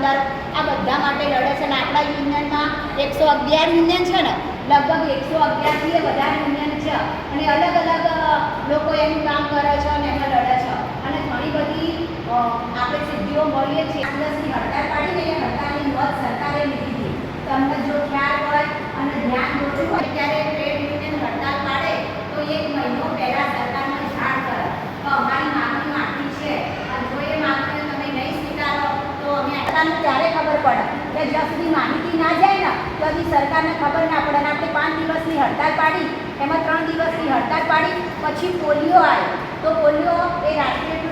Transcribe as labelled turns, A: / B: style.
A: કામદારો આ બધા માટે લડે છે. અને આપણા યુનિયનમાં 111 યુનિયન છે ને, લગભગ 111થી વધારે યુનિયન છે અને અલગ અલગ લોકો એનું કામ કરે છે અને એમાં લડે છે અને ઘણી બધી આપણે સિદ્ધિઓ મળીએ છીએ. 8 દિવસની હડતાળ પાડીને એ હડતાળની નોંધ સરકારે લીધી હતી. તમને જો ખ્યાલ હોય અને ધ્યાન દોર્યું હોય ત્યારે ટ્રેડ યુનિયન હડતાળ પાડે તો 1 મહિનો પહેલાં સરકારને જાણ કરે તો અમારી માંગણીઓ આટલી છે અને જો એ માંગણીઓ તમે નહીં સ્વીકારો તો અમે સરકારને ત્યારે ખબર પડે કે જ્યાં સુધી માહિતી ના જાય ને ત્યાં સુધી સરકારને ખબર ના પડે. અને આપણે 5 દિવસની હડતાળ પાડી, એમાં 3 દિવસની હડતાળ પાડી, પછી પોલિયો આવ્યો તો પોલિયો એ રાષ્ટ્રીય